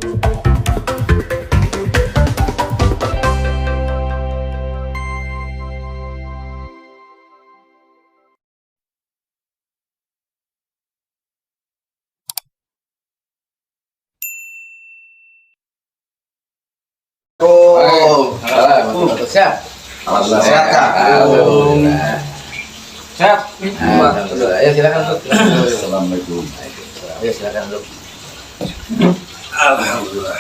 Siap. Alhamdulillah sehat Kak. Alhamdulillah. Siap. Alhamdulillah. Ayo silakan duduk. Assalamualaikum. Ayo silakan duduk. Alhamdulillah.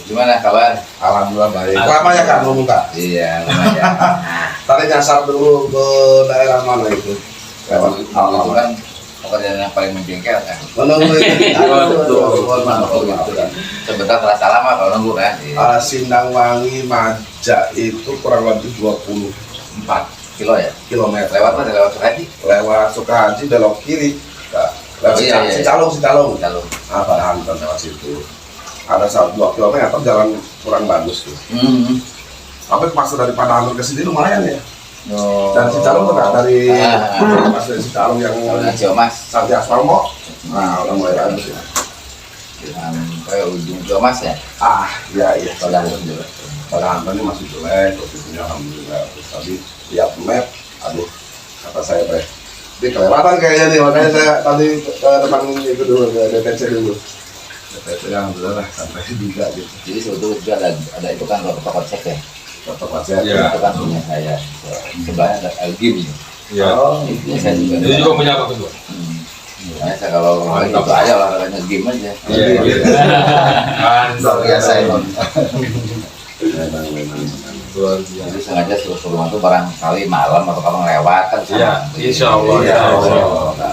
Gimana kabar? Alhamdulillah baik. Lama ya Kak belum Kak? Iya, lumayan. Tadi nyasar dulu ke daerah mana itu? Lewat Itu kan pekerjaan yang paling menjengkel kan. menunggu ini. Sebentar terasa lama kalau nunggu kan. Sindang Wangi Maja itu kurang lebih 4 kilo ya. kilometer. Lewat mana? Lewat Sukaji. Lewat Sukahaji belok kiri. Kak. Lewat Oh, iya, iya. Cicalung. Lalu. Apa Hanton lewat situ. Ada 2 kilometer jalan kurang bagus tuh. Tapi pas dari Padahanur ke sini lumayan ya. Dan Cicalung tuh Kak, dari pas dari Cicalung yang Ciomas Santi Aspal mau. Nah, udah mulai bagus ya. sampai ujung Ciomas ya. Iya. Alhamdulillah. Padahanur ini masih jelek, posisinya alhamdulillah. Terus tadi lihat map, aduh, kata saya teh, ini kelewatan kayaknya nih, makanya saya tadi ke depan itu dulu, ke DTC dulu. DTC alhamdulillah sampai juga gitu. Jadi sebetulnya juga ada itu kan toko cek ya. Tetap aja. Itu kan punya saya. Sebelahnya ada Elgim. Iya. Itu saya juga. Itu juga punya apa kedua? Makanya saya kalau itu aja olahraganya game aja. Iya. Luar biasa emang. Luar biasa. Jadi sengaja suruh itu barangkali malam atau kamu lewat kan. Iya, insya Allah.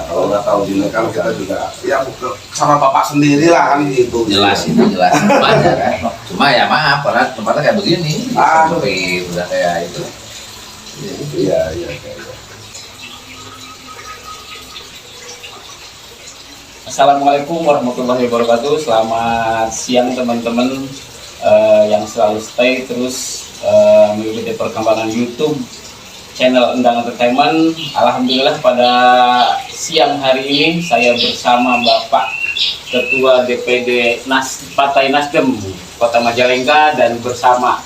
Kalau nggak tahu gini kan kita juga, ya sama bapak sendiri lah kan gitu. Jelas tempatnya kan. Cuma ya maaf karena tempatnya kayak begini. Sampai udah kayak itu. Iya. Assalamualaikum warahmatullahi wabarakatuh. Selamat siang teman-teman yang selalu stay terus mengikuti perkembangan YouTube channel Endang Entertainment. Alhamdulillah pada siang hari ini saya bersama Bapak Ketua DPD Partai Nasdem Kota Majalengka dan bersama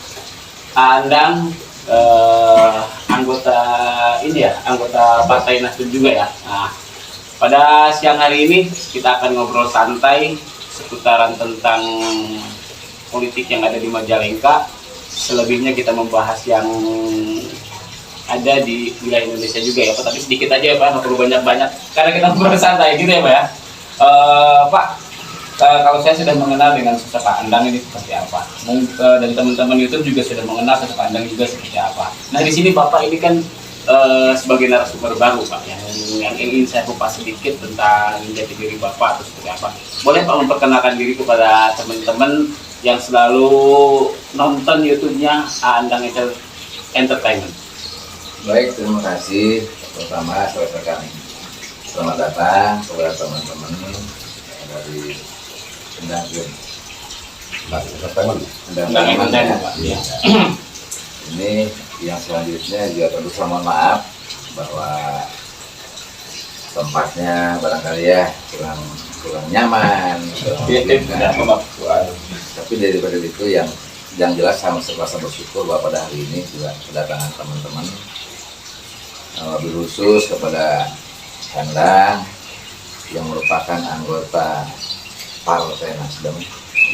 Andang anggota Partai Nasdem juga ya. Nah, pada siang hari ini kita akan ngobrol santai seputaran tentang politik yang ada di Majalengka. Selebihnya kita membahas yang ada di wilayah Indonesia juga ya Pak, tapi sedikit aja ya Pak, nggak perlu banyak-banyak karena kita ngobrol santai gitu ya Pak ya. Pak, kalau saya sudah mengenal dengan sosok Pak Andang ini seperti apa, dan teman-teman YouTube juga sudah mengenal sosok Pak Andang juga seperti apa. Nah di sini Bapak ini kan sebagai narasumber baru Pak, yang ingin saya kupas sedikit tentang jati diri Bapak atau seperti apa. Boleh Pak memperkenalkan diri kepada teman-teman yang selalu nonton YouTube-nya Andang Entertainment. Baik, terima kasih. Pertama, selamat datang kepada teman-teman dari Endang Entertainment, Pak. Ya. Ini yang selanjutnya juga tentu saya mohon maaf bahwa tempatnya barangkali ya kurang nyaman, tapi daripada itu yang jelas sama serasa bersyukur bahwa pada hari ini juga kedatangan teman-teman, lebih khusus kepada Endang yang merupakan anggota Partai Nasdem,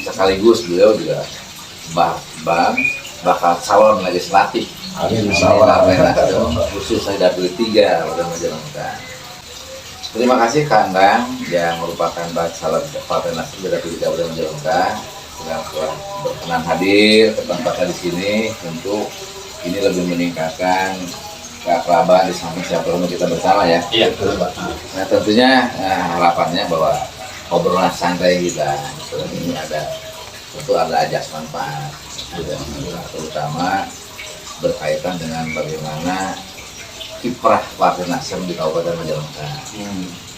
sekaligus beliau juga bakal calon legislatif. Amin, insyaallah. Khusus saya dapil 3 pada Majalengka. Terima kasih Kak Andang yang merupakan calon Partai Nasdem di dapil 3 pada Majalengka yang telah berkenan hadir ke tempatnya di sini. Tentu ini lebih meningkatkan keakraban di samping silaturahmi kita bersama ya. Iya betul Pak. Nah tentunya harapannya bahwa obrolan santai kita ini tentu ada ajas manfaat, terutama berkaitan dengan bagaimana kiprah Partai Nasdem di Kabupaten Majalengka,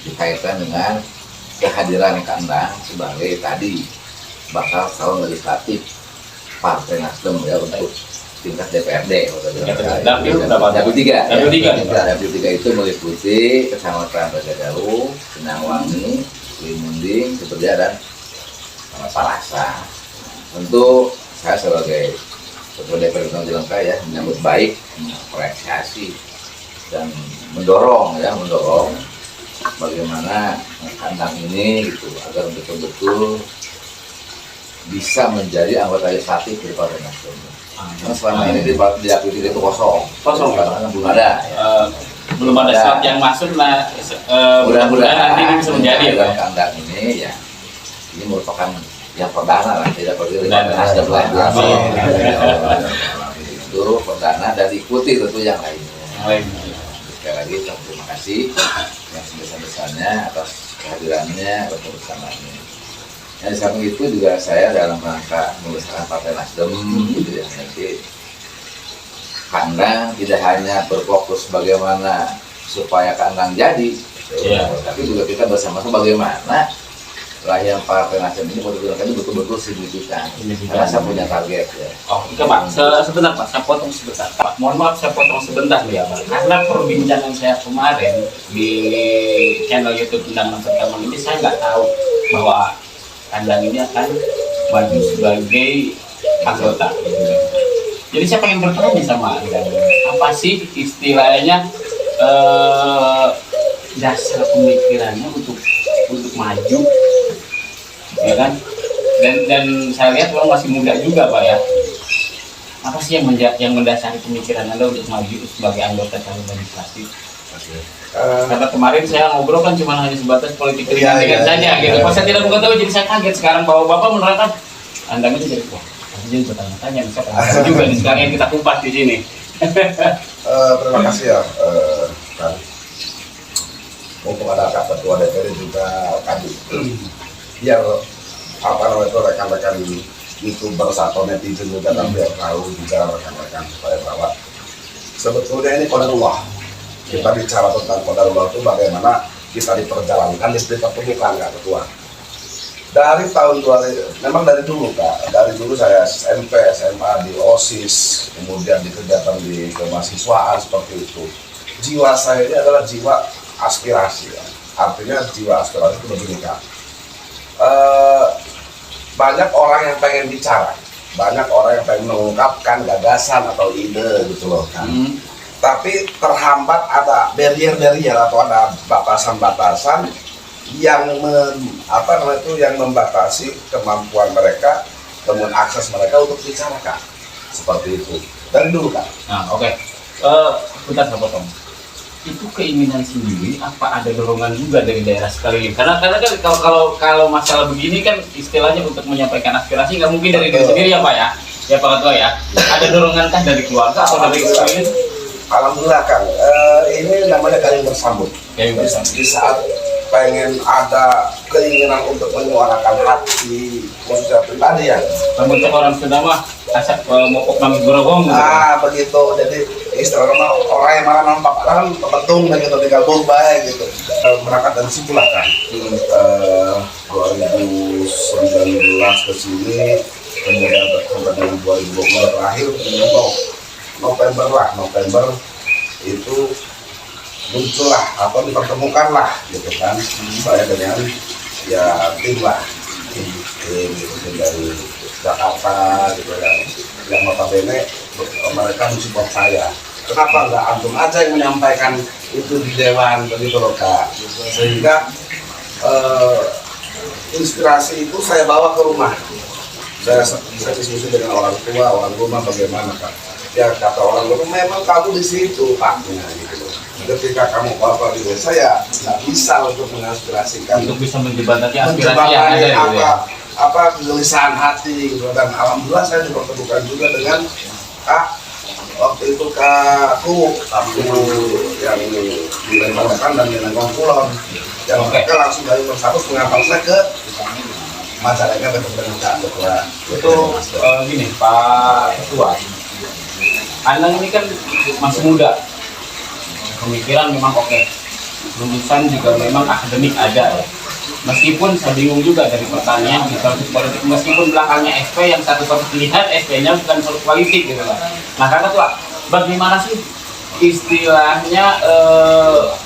dikaitkan dengan kehadiran Kak Andang sebagai tadi bakal calon legislatif Partai Nasdem ya untuk tingkat DPRD Dapil 3 itu meliputi Kecamatan Rajagaluh, Sindang Wangi, Limunding, Ciberja dan Palasa. tentu saya sebagai Ketua DPR Cilengka ya menyambut baik, mengapresiasi dan mendorong bagaimana kandang ini gitu agar betul-betul bisa menjadi anggota legislatif di Partai Nasdem. Karena selama ini di aktivitas itu kosong karena belum ada. Belum ada slot yang masuk, nah mudah-mudahan nanti ini bisa menjadi ya Pak. Kandang ini ya ini merupakan yang perdana lah, tidak perlu Dan Nasdem lain. Amin. Itu perdana dan ikuti tentu yang lainnya. Baik. Sekali lagi terima kasih yang sebesar-besarnya atas kehadirannya atas kebersamaannya. Yang di samping itu juga saya dalam rangka membesarkan Partai Nasdem gitu ya, nanti kandang tidak hanya berfokus bagaimana supaya kandang jadi, tapi juga kita bersama-sama bagaimana lahir Partai Nasdem ini betul-betul signifikan. Karena saya punya target ya. Oh, oke Pak, sebentar Pak, saya potong sebentar. Pak, mohon maaf saya potong sebentar nih ya Pak. Karena perbincangan saya kemarin di channel YouTube Undangan Pertama ini, saya nggak tahu bahwa kandang ini akan maju sebagai anggota. Jadi saya pengen bertanya sama Anda, apa sih istilahnya dasar pemikirannya untuk maju, ya kan? Dan saya lihat orang masih muda juga Pak ya. Apa sih yang mendasari pemikiran Anda untuk maju sebagai anggota calon legislatif? Karena kemarin saya ngobrol kan cuma hanya sebatas politik ringan-ringan saja gitu. Pas saya tidak mengetahui, jadi saya kaget sekarang bahwa Bapak menerangkan Anda itu jadi wah, jadi bertanya-tanya bisa juga nih sekarang yang kita kupas di sini. Terima kasih ya kan. Mumpung ada Kak Ketua DPR juga tadi biar apa namanya itu rekan-rekan YouTuber atau netizen juga kan biar tahu juga rekan-rekan supaya bahwa sebetulnya ini qadarullah. Kita bicara tentang qadarullah itu bagaimana kita diperjalankan, dipertemukan Kak Ketua. Dari tahun 2000, memang dari dulu Kak, dari dulu saya SMP, SMA, di OSIS, kemudian di kegiatan di kemahasiswaan seperti itu. Jiwa saya ini adalah jiwa aspirasi ya. Artinya jiwa aspirasi itu begini Kak. Banyak orang yang pengen bicara, banyak orang yang pengen mengungkapkan gagasan atau ide gitu loh kan. Tapi terhambat, ada barrier-barrier atau ada batasan-batasan yang yang membatasi kemampuan mereka, kemudian akses mereka untuk bicara Kak. Seperti itu. Dari dulu Kak. Nah, oke. Bentar saya potong. Itu keinginan sendiri apa ada dorongan juga dari daerah sekeliling? Karena kan kalau masalah begini kan istilahnya untuk menyampaikan aspirasi nggak mungkin dari diri sendiri ya Pak ya. Ya Pak Ketua ya. Ada dorongan kah dari keluarga atau dari sekeliling? Alhamdulillah Kang, ini namanya kayu bersambut. Di saat pengen ada keinginan untuk menyuarakan hati manusia pribadi ya. Namun orang sudah mah asap mopok nami gorogong. Begitu. Jadi istilahnya orang yang malah nampak kan kepentung gitu digabung baik gitu. Berangkat dari situlah kan. 2019 ke sini, kemudian sampai dengan 2020 terakhir November itu muncullah atau dipertemukanlah gitu kan saya dengan ya tim dari Jakarta gitu ya, yang notabene mereka mensupport saya. Kenapa nggak antum aja yang menyampaikan itu di dewan begitu loh Kak, sehingga inspirasi itu saya bawa ke rumah. Saya diskusi dengan orang tua, orang rumah bagaimana Kak. Ya kata orang tua, memang kamu di situ Paknya gitu. Ketika kamu apa di desa ya nggak bisa untuk mengaspirasikan, untuk bisa menjembatani aspirasi yang ada gitu ya. Apa kegelisahan hati gitu. Dan alhamdulillah saya dipertemukan juga dengan Kak waktu itu Kak yang dilemparkan dan Lengkong Kulon yang mereka langsung dari bersatu mengantar saya ke Majalengka bertemu dengan Kak Ketua. Itu gini Pak Ketua, Anda ini kan masih muda, pemikiran memang oke, lulusan juga memang akademik ada ya. Meskipun saya bingung juga dari pertanyaan di politik, meskipun belakangnya SP yang satu lihat SP-nya bukan soal politik gitu lah. Nah Kak Ketua, bagaimana sih istilahnya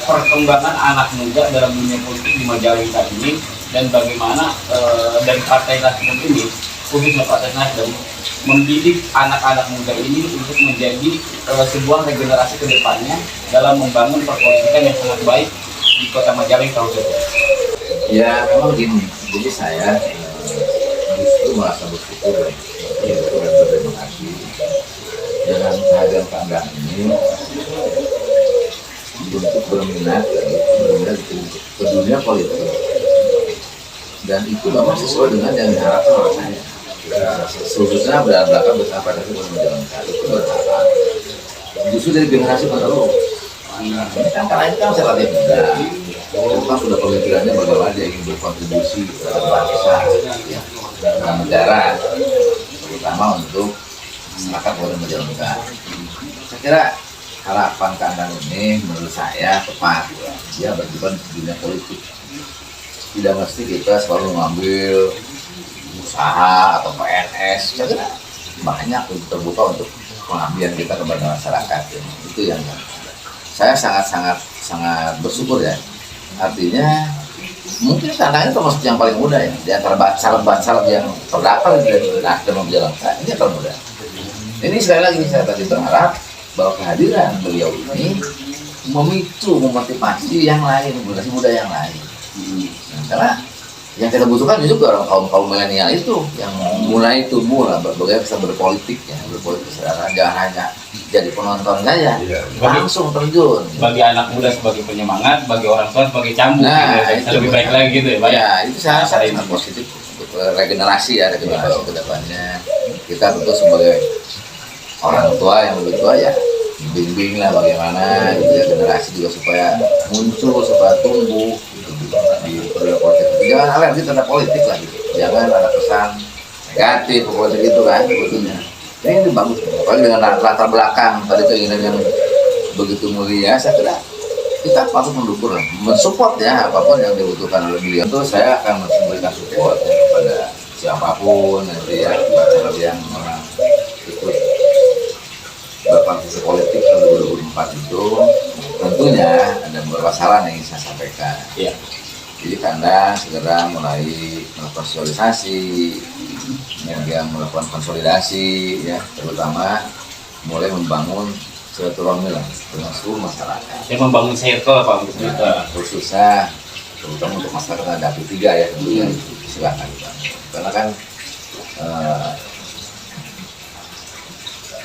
perkembangan anak muda dalam dunia politik di Majalengka ini, dan bagaimana dari Partai Nasdem ini khususnya Partai Nasdem mendidik anak-anak muda ini untuk menjadi sebuah regenerasi ke depannya dalam membangun perpolitikan yang sangat baik di Kota Majalengka khususnya? Ya memang gini, jadi saya justru merasa bersyukur dan berterima kasih dengan kehadiran kandang ini untuk berminat ke dunia politik, dan itu memang sesuai dengan yang diharapkan oleh saya. Khususnya belakang bersama pada itu menjalankan itu berharap justru dari generasi penerus. Kan karena itu kan saya relatif muda, kan sudah pemikirannya bagaimana dia ingin berkontribusi terhadap bangsa dan negara, terutama untuk masyarakat boleh menjalankan. Saya kira harapan kandang ini menurut saya tepat, dia berjuang di dunia politik. Tidak mesti kita selalu mengambil usaha atau PNS. Saya kira banyak untuk terbuka untuk pengabdian kita kepada masyarakat. Itu yang saya sangat bersyukur ya. Artinya mungkin kandang ini termasuk yang paling muda ya di antara caleg-caleg yang terdaftar di Nasdem menjalankan, ini yang termuda. Ini sekali lagi saya tadi berharap bahwa kehadiran beliau ini memicu, memotivasi yang lain, generasi muda yang lain. Karena yang kita butuhkan juga orang kaum milenial itu yang mulai tumbuh lah, bagaimana bisa berpolitik ya, berpolitik secara jangan hanya jadi penonton saja, langsung terjun. Bagi anak muda sebagai penyemangat, bagi orang tua sebagai cambuk, Itu lebih baik lagi gitu ya, Pak. Ya, itu sangat positif untuk regenerasi ya, regenerasi ke depannya. Kita tentu sebagai orang tua yang lebih tua ya bimbing lah bagaimana gitu ya, generasi juga supaya muncul, supaya tumbuh gitu, di politik. Jangan alergi terhadap politik lah gitu, jangan ada pesan negatif politik itu kan sebetulnya. Ini bagus, apalagi dengan latar belakang tadi keinginan yang begitu mulia, saya kira kita patut mendukung, mensupport ya apapun yang dibutuhkan oleh beliau. Tentu saya akan memberikan support ya, kepada siapapun nanti ya, yang orang ikut berpartisipasi politik tahun 2024 itu. Tentunya ada beberapa saran yang ingin saya sampaikan. Iya. Jadi kandang segera mulai melakukan sosialisasi, kemudian melakukan konsolidasi ya, terutama mulai membangun silaturahmi lah dengan seluruh masyarakat. Saya membangun circle Pak untuk itu. Khususnya terutama untuk masyarakat yang ada P3 ya, tentunya silakan. Karena kan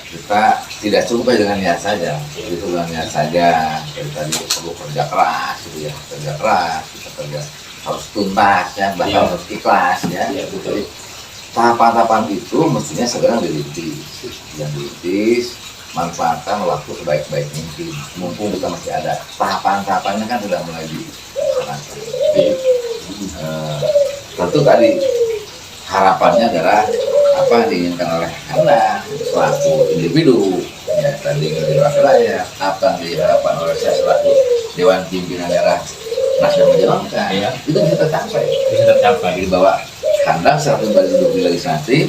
kita tidak cukup dengan niat saja, itu dengan niat saja. Dari tadi perlu kerja keras, gitu ya, kerja keras, kita kerja harus tuntas ya, bahkan harus ikhlas ya. Jadi tahapan-tahapan itu mestinya segera dirintis, yang dirintis, manfaatkan waktu sebaik-baik mungkin. Mumpung kita masih ada tahapan-tahapannya kan sudah mulai dilaksanakan. Tentu tadi harapannya adalah apa yang diinginkan oleh Anda selaku individu ya, tadi dari wakil rakyat, apa yang diharapkan oleh saya selaku Dewan Pimpinan Daerah Nasdem menjalankan ya, itu bisa tercapai. Jadi bahwa kandang setelah kembali duduk di legislatif,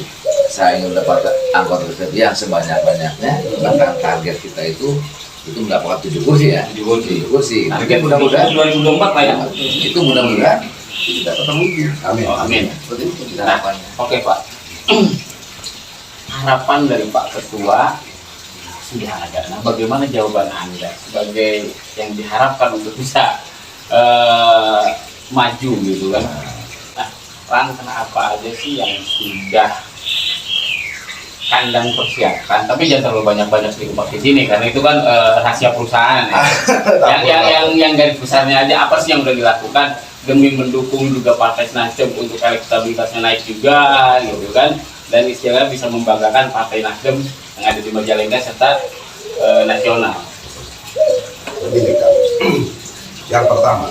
saya ingin mendapat anggota legislatif yang sebanyak-banyaknya, bahkan target kita itu mendapatkan 7 kursi ya, 7 kursi. Target mudah-mudahan 2024 Pak ya. Itu mudah-mudahan kita terwujud. Amin. Amin. Seperti itu kita Nah, harapannya. oke Pak. Harapan dari Pak Ketua sudah ada. Nah, bagaimana jawaban Anda sebagai yang diharapkan untuk bisa maju gitu kan? Nah, langkah apa aja sih yang sudah kandang persiapkan? Tapi jangan terlalu banyak-banyak dikupas di sini karena itu kan rahasia perusahaan. Ya. yang garis besarnya aja apa sih yang udah dilakukan demi mendukung juga Partai Nasdem untuk elektabilitasnya naik juga gitu kan, dan istilahnya bisa membanggakan Partai Nasdem yang ada di Majalengka serta nasional. Begini Kak, yang pertama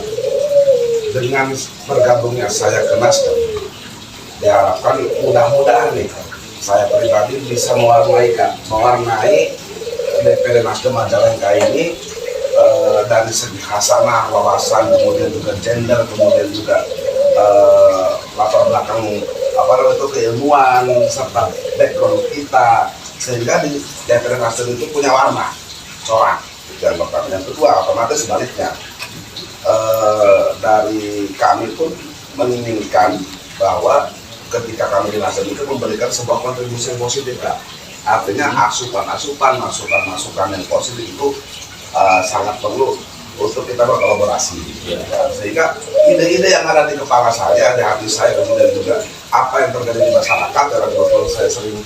dengan bergabungnya saya ke Nasdem diharapkan mudah-mudahan nih saya pribadi bisa mewarnai DPD Nasdem Majalengka ini dari segi khasanah, wawasan, kemudian juga gender, kemudian juga latar belakang keilmuan serta background kita, sehingga di DPD Nasdem itu punya warna corak. Yang pertama, yang kedua otomatis sebaliknya dari kami pun menginginkan bahwa ketika kami di Nasdem itu memberikan sebuah kontribusi yang positif, Kak. Artinya asupan-asupan, masukan-masukan yang positif itu sangat perlu untuk kita berkolaborasi. Ya. Sehingga ide-ide yang ada di kepala saya, di hati saya, kemudian juga apa yang terjadi di masyarakat, karena kebetulan saya sering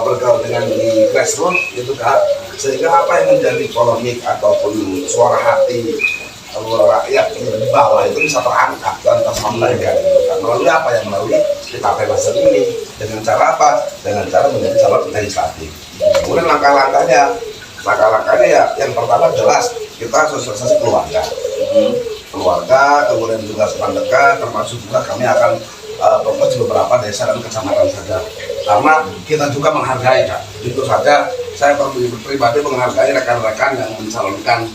bergaul dengan di grassroots gitu, Kak. Sehingga apa yang menjadi polemik ataupun suara hati rakyat di bawah itu bisa terangkat dan tersampaikan gitu, kan. Melalui apa yang melalui di Partai Nasdem ini, dengan cara apa? Dengan cara menjadi calon legislatif. Kemudian langkah-langkahnya ya yang pertama jelas kita sosialisasi keluarga, kemudian juga teman dekat, termasuk juga kami akan fokus di beberapa desa dan kecamatan saja, karena kita juga menghargai, Kak. Itu saja saya pribadi menghargai rekan-rekan yang mencalonkan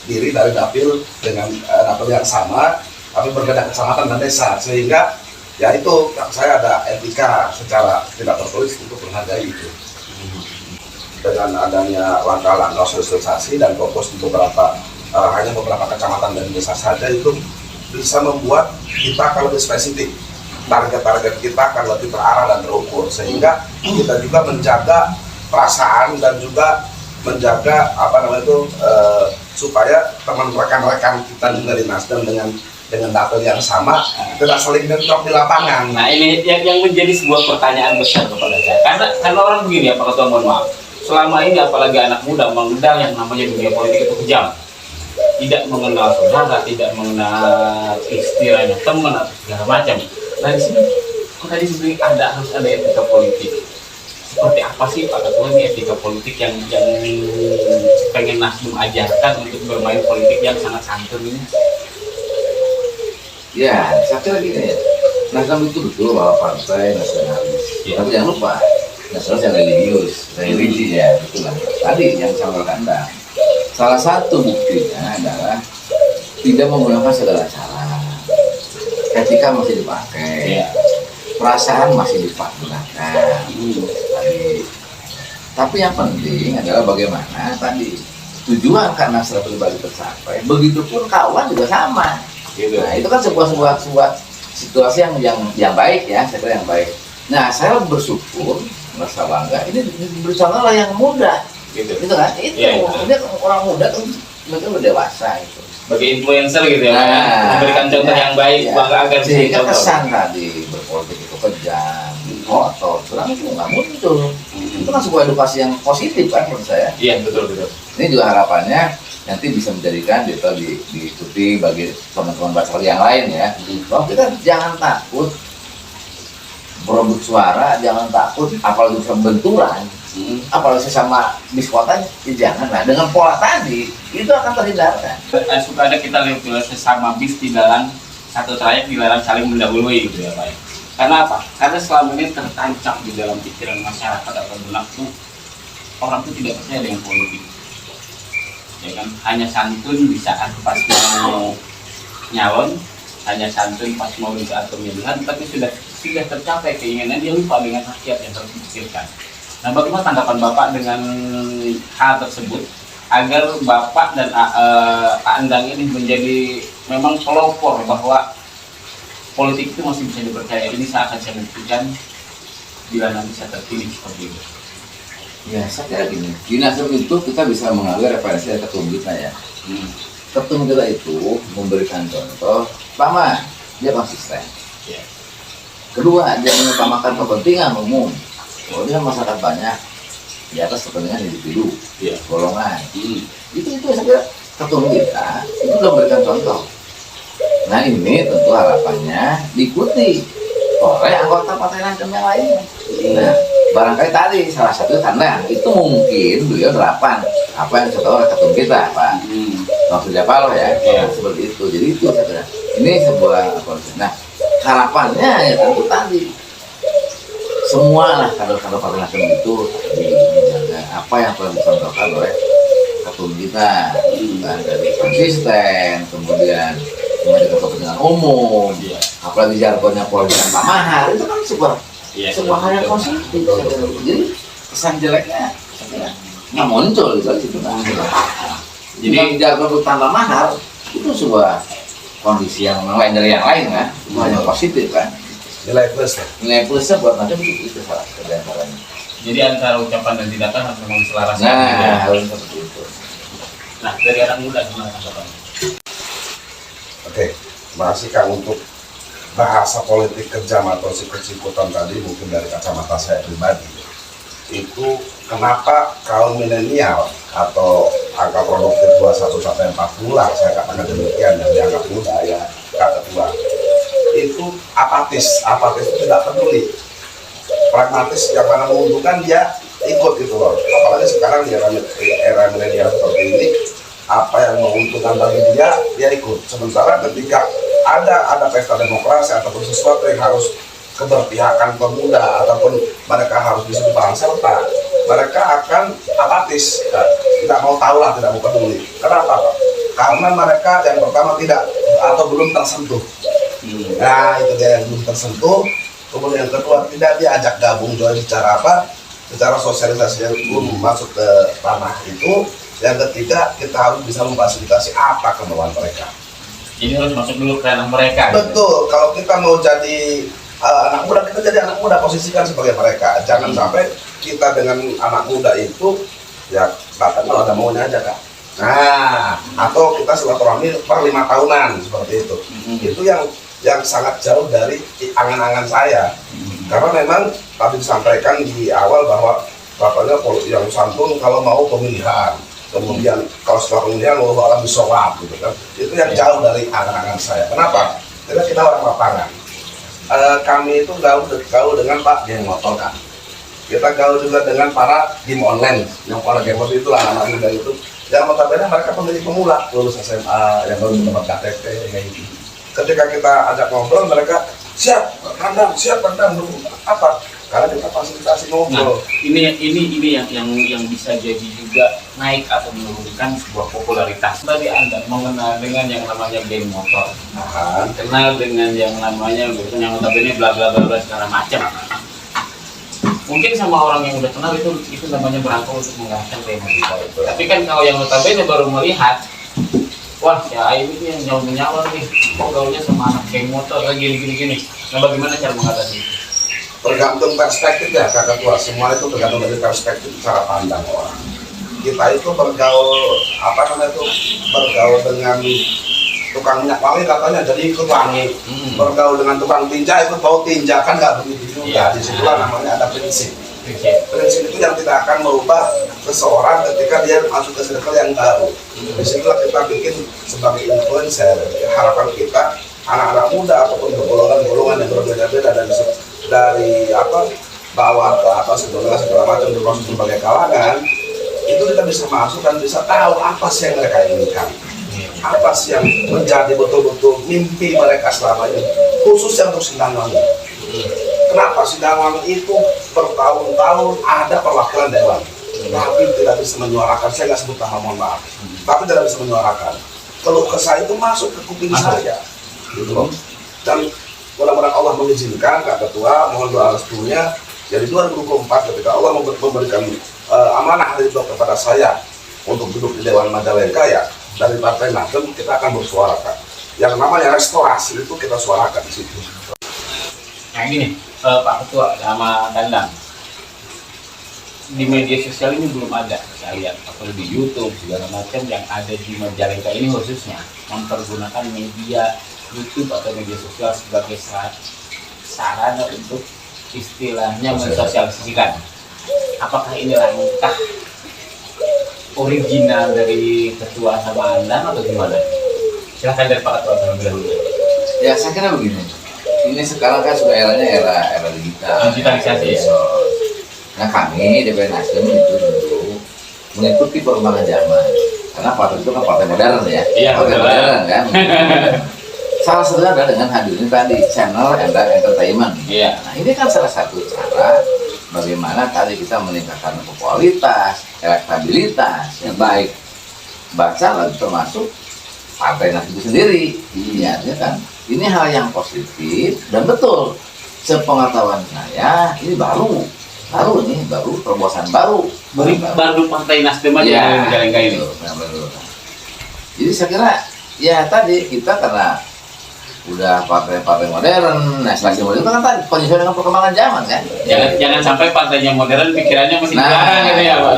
diri dari dapil dengan dapil yang sama tapi berbeda kecamatan dan desa, sehingga ya itu saya ada etika secara tidak tertulis untuk menghargai itu. Dengan adanya langkah-langkah sosialisasi dan fokus di hanya beberapa kecamatan dan desa saja, itu bisa membuat kita akan lebih spesifik, target-target kita akan lebih terarah dan terukur, sehingga kita juga menjaga perasaan dan juga menjaga supaya teman rekan-rekan kita juga di Nasdem dengan dapil yang sama tidak saling bentrok di lapangan. Nah, ini yang menjadi sebuah pertanyaan besar kepada saya, karena orang begini ya Pak Ketua, mohon maaf, selama ini apalagi anak muda mengenal yang namanya dunia politik itu kejam, tidak mengenal saudara, tidak mengenal istilahnya teman atau segala macam. Nah di sini kok tadi sebenarnya harus ada etika politik. Seperti apa sih Pak Ketua ini etika politik yang pengen Nasdem ajarkan untuk bermain politik yang sangat santun ini? Ya, saya kira gini ya, Nasdem itu betul bahwa partai nasionalis, tapi jangan lupa nasionalis yang religius, religi ya, itulah tadi yang saya katakan. Salah satu buktinya adalah tidak menggunakan segala cara, etika masih dipakai, perasaan masih digunakan. Tapi yang penting adalah bagaimana tadi tujuan karena secara pribadi tercapai, begitupun kawan juga sama. Nah itu kan sebuah situasi yang baik ya, saya kira yang baik. Nah saya bersyukur, merasa bangga ini bersama yang muda, gitu kan? Itu ini orang muda kan mereka udah dewasa itu. Sebagai influencer gitu ya, memberikan contoh yang baik, bangga agar sehingga kesan tadi berpolitik itu kejam, kotor, curang itu nggak muncul. Itu kan sebuah edukasi yang positif kan menurut saya. Iya betul. Ini juga harapannya nanti bisa menjadikan diikuti bagi teman-teman Basel yang lain ya. Bahwa kita jangan takut berebut suara, jangan takut apalagi bisa benturan, apalagi sesama biskotanya, ya janganlah. Dengan pola tadi itu akan terhindarkan. Suka ada kita lihat sesama bis di dalam satu trayek dilarang saling mendahului gitu ya Pak. Karena apa? Karena selama ini tertancap di dalam pikiran masyarakat atau benak tuh orang tuh tidak percaya dengan politik. Ya kan, hanya santun di saat pas mau nyalon, hanya santun pas mau di saat pemilihan, tapi sudah tercapai keinginan, dia lupa dengan rakyat yang harus dipikirkan. Nah, bagaimana tanggapan Bapak dengan hal tersebut agar Bapak dan Pak Endang ini menjadi memang pelopor bahwa politik itu masih bisa dipercaya. Ini saya akan saya buktikan bila nanti saya terpilih seperti itu. Ya, saya kira gini, di Nasdem itu kita bisa mengambil referensi dari ketum kita ya. Ketum kita itu memberikan contoh, pertama, dia konsisten. Kedua, dia mengutamakan kepentingan umum. Kalau dia masyarakat banyak, di atas kepentingan individu, golongan. Itu saya kira ketum kita, itu sudah memberikan contoh. Nah ini tentu harapannya diikuti oleh anggota Partai Nasdem yang lainnya. Nah, barangkali tadi salah satu karena itu mungkin beliau terapan apa yang saya tahu oleh ketum kita Pak Surya Paloh ya, seperti itu. Jadi itu saya kira ini sebuah konsep. Nah harapannya ya tentu tadi semua lah kader-kader Partai Nasdem itu menjaga apa yang telah dicontohkan oleh ketum kita, dari konsisten, kemudian menjaga kepentingan umum, apalagi jargonnya politik Pak Mahar, itu kan sebuah hal yang positif. Jadi kesan jeleknya nggak muncul gitu situ. Jadi jargon tanpa mahar itu sebuah kondisi yang lain dari yang lain kan, sebuah yang positif kan. nilai plus lah. Nilai plusnya buat Nasdem itu salah kerjaan. Jadi antara ucapan dan tindakan harus memang selaras. Nah, harus seperti itu. Nah, dari anak muda gimana tanggapannya? Oke, terima kasih Kang untuk bahasa politik kejam atau sikut-sikutan tadi mungkin dari kacamata saya pribadi. Itu kenapa kaum milenial atau angka produktif 21 sampai 40 lah saya katakan demikian yang dianggap muda ya Kak Ketua. Itu apatis itu tidak peduli. Pragmatis yang mana menguntungkan dia ikut gitu loh. Apalagi sekarang di era milenial seperti ini, apa yang menguntungkan bagi dia ikut. Sementara ketika ada pesta demokrasi ataupun sesuatu yang harus keberpihakan pemuda ataupun mereka harus bisa peran serta, mereka akan apatis, tidak mau tahu lah, tidak mau peduli. Kenapa Pak? Karena mereka yang pertama tidak atau belum tersentuh. Nah itu dia yang belum tersentuh. Kemudian yang kedua tidak diajak gabung juga secara apa? Secara sosialisasi yang belum masuk ke tanah itu. Yang ketiga kita harus bisa memfasilitasi apa kemauan mereka. Jadi harus masuk dulu ke ranah mereka. Betul. Kalau kita mau jadi anak muda, kita jadi anak muda, posisikan sebagai mereka. Jangan sampai kita dengan anak muda itu ya datang kalau ada maunya aja Kak. Nah, atau kita silaturahmi per 5 tahunan seperti itu. Itu yang sangat jauh dari angan-angan saya. Karena memang tadi disampaikan di awal bahwa bapaknya yang santun kalau mau pemilihan. Kemudian kalau setelah pemilihan mau alam bisawab gitu kan. Itu yang jauh dari angan-angan saya. Kenapa? Karena kita orang lapangan. Kami itu gaul dengan Pak geng motor kan. Kita gaul juga dengan para game online, yang para gamer itulah anak muda itu. Yang notabene mereka pemilih pemula, lulus SMA, yang baru dapat KTP kayak gitu. Ketika kita ajak ngobrol, mereka siap pandang apa? Karena kita fasilitasi ngobrol. Nah, ini yang bisa jadi juga naik atau menurunkan sebuah popularitas. Tadi Anda mengenal dengan yang namanya geng motor, kenal dengan yang namanya yang notabene bla bla bla segala macam. Mungkin sama orang yang udah kenal itu namanya berangkat untuk mengarahkan tema kita. Tapi kan kalau yang notabene baru melihat, wah ya ini yang nyawa nih, kok gaulnya sama anak geng motor lagi gini. Nah bagaimana cara mengatasi itu? Tergantung perspektif ya Kak Ketua, semua itu tergantung dari perspektif cara pandang orang. Kita itu bergaul bergaul dengan tukang minyak wangi katanya jadi ikut wangi. Bergaul dengan tukang tinja ikut bau tinja, kan nggak begitu juga. Disitulah namanya ada prinsip. Prinsip itu yang tidak akan merubah seseorang ketika dia masuk ke circle yang baru. Disitulah kita bikin sebagai influencer. Harapan kita anak-anak muda ataupun golongan-golongan yang berbeda-beda dari bawah ke atas segala macam termasuk berbagai kalangan, itu kita bisa masuk dan bisa tahu apa sih yang mereka inginkan, apa sih yang menjadi betul-betul mimpi mereka selama ini, khususnya untuk Sindangwangi. Kenapa Sindangwangi itu bertahun-tahun ada perwakilan dewan, tapi tidak bisa menyuarakan. Saya nggak sebut nama, mohon maaf, tapi tidak bisa menyuarakan. Keluh kesah itu masuk ke kuping saya, gitu loh. Dan mudah-mudahan Allah mengizinkan Kak Ketua, mohon doa restunya. Jadi 2024 ketika Allah memberikan amanah dari itu kepada saya untuk duduk di Dewan Majalengka ya, dari Partai Nasdem kita akan bersuara Kak. Yang namanya restorasi itu kita suarakan di situ. Nah gini, Pak Ketua sama Dandang, di media sosial ini belum ada saya lihat, atau di YouTube segala macam yang ada di Majalengka ini khususnya mempergunakan media YouTube atau media sosial sebagai sarana untuk istilahnya mensosialisasikan. Apakah ini langkah original dari Ketua sama Anda atau gimana? Silahkan dari Pak Ketua terlebih dahulu. Ya saya kira begini. Ini sekarang kan sudah eranya era digital. Digitalisasi ya. Nah kami DPR Nasdem itu tentu mengikuti perkembangan zaman. Karena partai itu kan partai modern ya. Iya, partai modern kan. Salah satunya adalah dengan hadirnya tadi channel entertainment. Iya. Nah ini kan salah satu cara bagaimana tadi kita meningkatkan popularitas, elektabilitas yang baik. Baca lagi termasuk partai Nasdem itu sendiri. Iya kan. Ini hal yang positif dan betul. Sepengetahuan saya ini baru terobosan baru Partai Nasdem aja yang Majalengka ini. Jadi saya kira ya tadi kita karena udah partai-partai modern. Nah, seleksi modern itu kan tadi penyesuaian dengan perkembangan zaman kan. Jangan sampai partainya modern, pikirannya masih belakang gitu ya, Pak.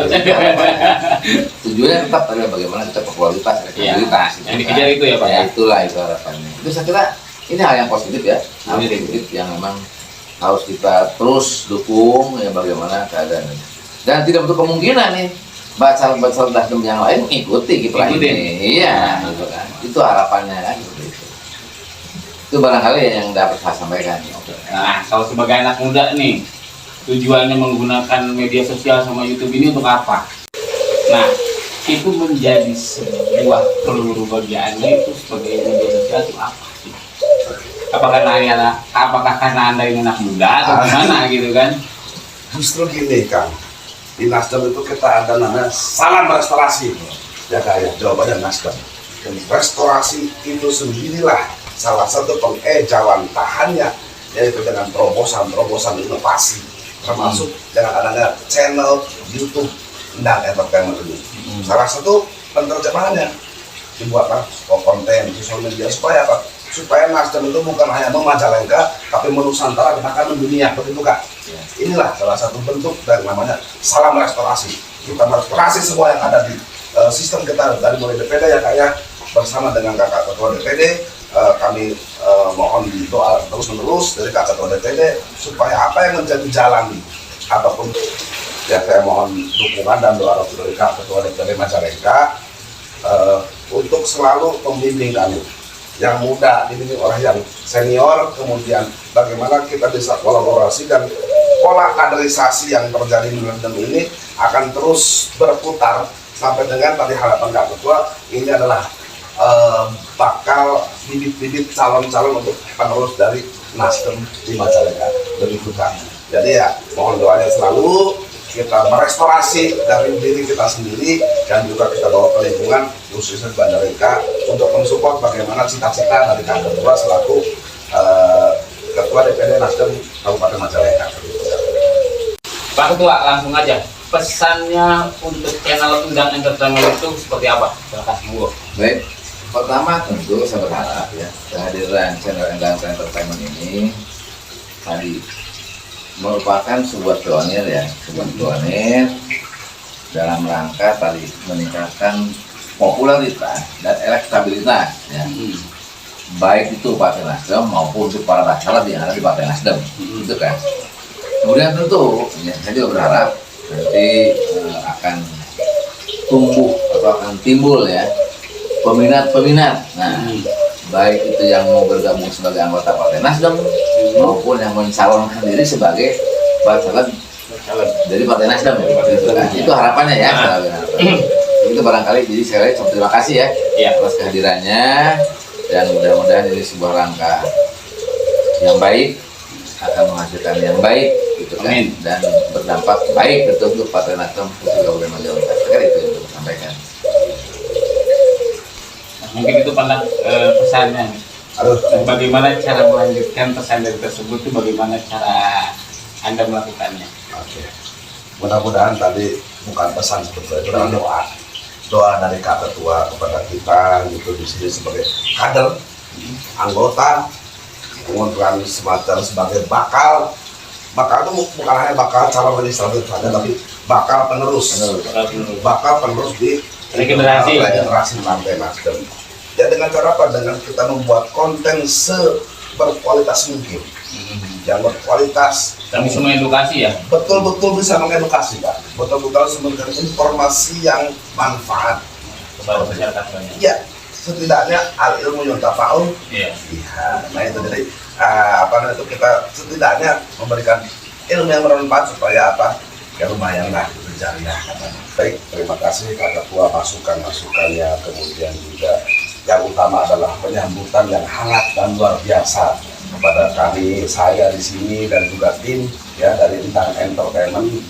Tujuannya tetap adalah bagaimana kita popularitas, elektabilitas. Yang dikejar itu ya, Pak. Ya, itulah itu harapannya. Itu saya kira ini hal yang positif ya, hal positif yang memang harus kita terus dukung ya bagaimana keadaan ini. Dan tidak untuk kemungkinan nih bacal-bacal Nasdem yang lain mengikuti kiprah ini. Iya, gitu kan. Itu harapannya kan seperti itu. Itu barangkali yang dapat saya sampaikan. Nah, kalau sebagai anak muda nih, tujuannya menggunakan media sosial sama YouTube ini untuk apa? Nah, itu menjadi sebuah peluru bagi Anda itu sebagai media sosial itu apa sih? Apakah karena Anda ini anak muda atau gimana gitu kan? Justru gini Kang, di Nasdem itu kita ada namanya salam restorasi. Ya kayak jawabannya Nasdem. Dan restorasi itu sendirilah salah satu pengejawantahannya, yaitu dengan terobosan inovasi, termasuk dengan adanya channel YouTube Endang Entertainment ini. Salah satu penerjemahannya dibuatlah konten di sosial media supaya apa? Supaya Nasdem itu bukan hanya Majalengka, tapi menusantara bahkan mendunia, begitu Kak. Inilah salah satu bentuk dari namanya salam restorasi. Kita merestorasi semua yang ada di sistem kita dari mulai DPD ya Kak ya, bersama dengan Kakak Ketua DPD. Kami mohon doa terus-menerus dari Kakak Ketua DPD supaya apa yang menjadi jalan ataupun ya saya mohon dukungan dan doa dari Kakak Ketua DPD Majalengka untuk selalu membimbing kami yang muda, dibimbing oleh yang senior, kemudian bagaimana kita bisa kolaborasi dan pola kaderisasi yang terjadi di Nasdem ini akan terus berputar sampai dengan tadi harapan Kak Ketua ini adalah bakal bibit-bibit calon-calon untuk penerus dari Nasdem di Majalengka. Begitu Kak. Jadi ya mohon doanya selalu kita merestorasi dari diri kita sendiri dan juga kita bawa ke lingkungan khususnya Majalengka untuk mensupport bagaimana cita-cita dari Kak Ketua selaku Ketua DPD Nasdem Kabupaten Majalengka. Pak Ketua, langsung aja pesannya untuk channel Endang Entertainment itu seperti apa? Silakan. Baik, pertama tentu saya berharap ya kehadiran channel Endang Entertainment ini tadi merupakan sebuah pionir ya, dalam rangka tadi meningkatkan popularitas dan elektabilitas ya. Baik itu Partai Nasdem maupun untuk para bacalek yang ada di Partai Nasdem, gitu kan. Kemudian tentu ya, saya juga berharap nanti akan tumbuh atau akan timbul ya peminat-peminat. Nah, baik itu yang mau bergabung sebagai anggota Partai Nasdem maupun yang mencalonkan diri sebagai bacalek dari Partai Nasdem ya, gitu kan. Itu harapannya ya. Itu barangkali jadi saya terima kasih ya atas kehadirannya dan mudah-mudahan ini sebuah langkah yang baik akan menghasilkan yang baik gitu kan. Amin. Dan berdampak baik betul untuk Partai Nasdem khususnya Kabupaten Majalengka. Sekali itu yang saya sampaikan. Mungkin itu pesannya. Bagaimana cara melanjutkan pesan dari tersebut itu bagaimana cara Anda melakukannya? Oke. Mudah-mudahan tadi bukan pesan sebetulnya itu adalah doa dari Kak Ketua kepada kita gitu di sini sebagai kader, anggota, kemudian semacam sebagai bakal itu bukan hanya bakal calon legislatif saja, tapi bakal penerus di regenerasi Partai Nasdem. Ya dengan cara apa? Dengan kita membuat konten seberkualitas mungkin, yang berkualitas. Dan bisa mengedukasi ya? Betul-betul bisa mengedukasi Pak. Betul-betul memberikan informasi yang manfaat kepada masyarakat banyak. Iya, setidaknya al ilmu yuntafa'un. Iya. Nah itu jadi itu kita setidaknya memberikan ilmu yang bermanfaat supaya apa? Ya lumayan lah berjariah. Baik, terima kasih Kak Ketua masukannya, kemudian juga yang utama adalah penyambutan yang hangat dan luar biasa kepada kami, saya di sini dan juga tim ya dari Endang Entertainment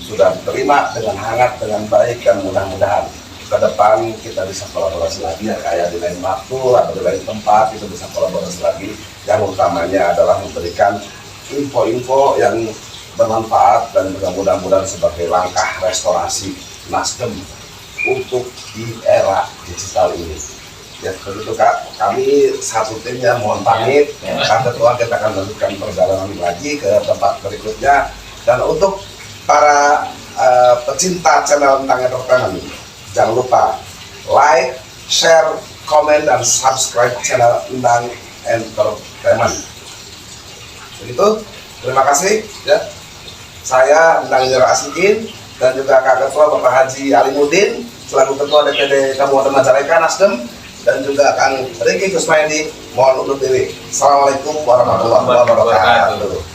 sudah diterima dengan hangat, dengan baik, dan mudah-mudahan ke depan kita bisa kolaborasi lagi ya kayak di lain waktu atau di lain tempat kita bisa kolaborasi lagi. Yang utamanya adalah memberikan info-info yang bermanfaat dan mudah-mudahan sebagai langkah restorasi Nasdem untuk di era digital ini. Ya begitu Kak, kami satu tim ya mohon pamit. Kang Ketua kita akan lanjutkan perjalanan lagi ke tempat berikutnya. Dan untuk para pecinta channel Endang Entertainment, jangan lupa like, share, komen, dan subscribe channel Endang Entertainment. Begitu, terima kasih ya. Saya Endang Jero Asikin dan juga Kak Ketua Bapak Haji Alimuddin selaku Ketua DPD Kabupaten Majalengka Nasdem, dan juga Kang Riki Kusmayadi mohon undur diri. Assalamualaikum warahmatullahi wabarakatuh.